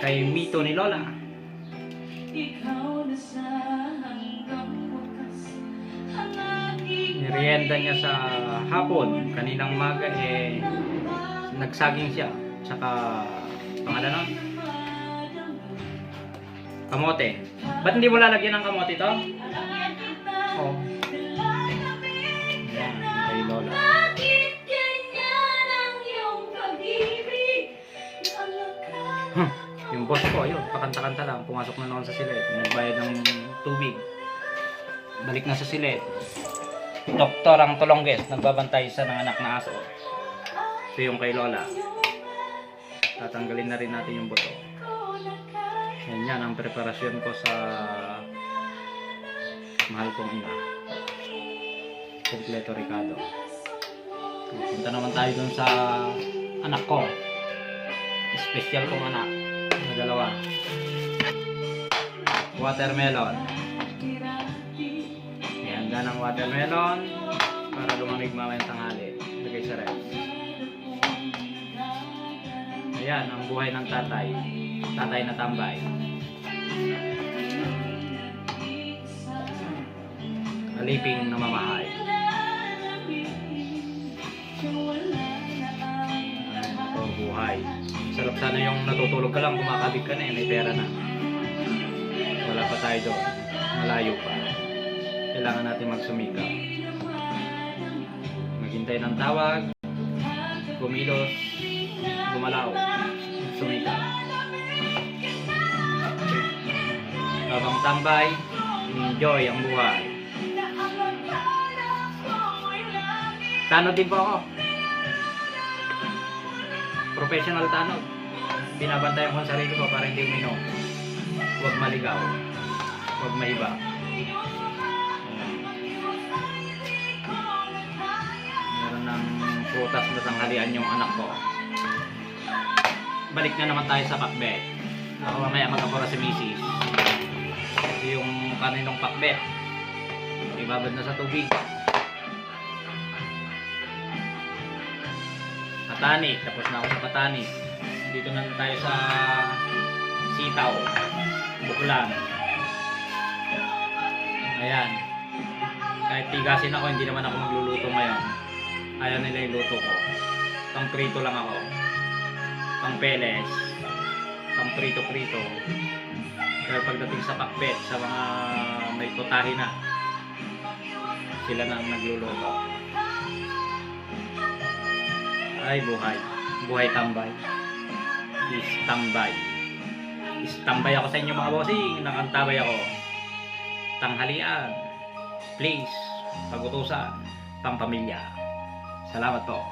kay Mito ni Lola. Nirienda niya sa hapon. Kaninang umaga nagsaging siya. Tsaka pangalan nun? Kamote. Ba't hindi mo lalagyan ng kamote to? Oh. Ayan, kay Lola. Yung boss ko, ayun, pakanta-kanta lang. Pumasok na noon sa silet. Nagbayad ng tubig. Balik na sa silet. Doktor ang Tulongges, nagbabantay sa ng anak na aso. Ito yung kay Lola. Tatanggalin na rin natin yung buto. Yan ang preparasyon ko sa mahal kong ina. Kompleto Ricardo. Punta naman tayo dun sa anak ko. Special kong anak. Na dalawa. Watermelon. Ihanda ng watermelon para lumamig mamayang tanghali. Lagay sa ref. Ayan ang buhay ng tatay. Tatay na tambay. Aliping na mamahay. Ayan ako buhay. Sarap sana yung natutulog ka lang, kumakabig ka na may pera na. Wala pa tayo doon. Malayo pa. Kailangan natin magsumikap. Maghintay ng tawag. Kumilos. Gumalaw. Sumikap. Habang tambay, enjoy ang buhay. Tanod din po ako. Professional tanod. Binabantayan ko ang sarili ko para hindi uminom. Huwag maligaw. Huwag mahiba. Meron ng prutas na tanghalian yung anak ko. Balik na naman tayo sa pakbet. Ako mamaya magkapura si Mrs. Kasi yung kaninong pakbet ibabad na sa tubig. Patanik, tapos na ako sa patanik. Dito na tayo sa sitaw, buklan. Ayan. Kahit tigasin ako, hindi naman ako magluluto ngayon. Ayaw nila yung luto ko. Pang prito lang ako. Pang peles. Pang prito-prito. Pero pagdating sa pakbet, sa mga may putahe na, sila na ang nagluluto. Ay buhay. Buhay tambay. Istambay. Istambay ako sa inyo mga bossing. Nakantabay ako. Tanghalian. Please. Pagutusan. Pampamilya. Salamat po.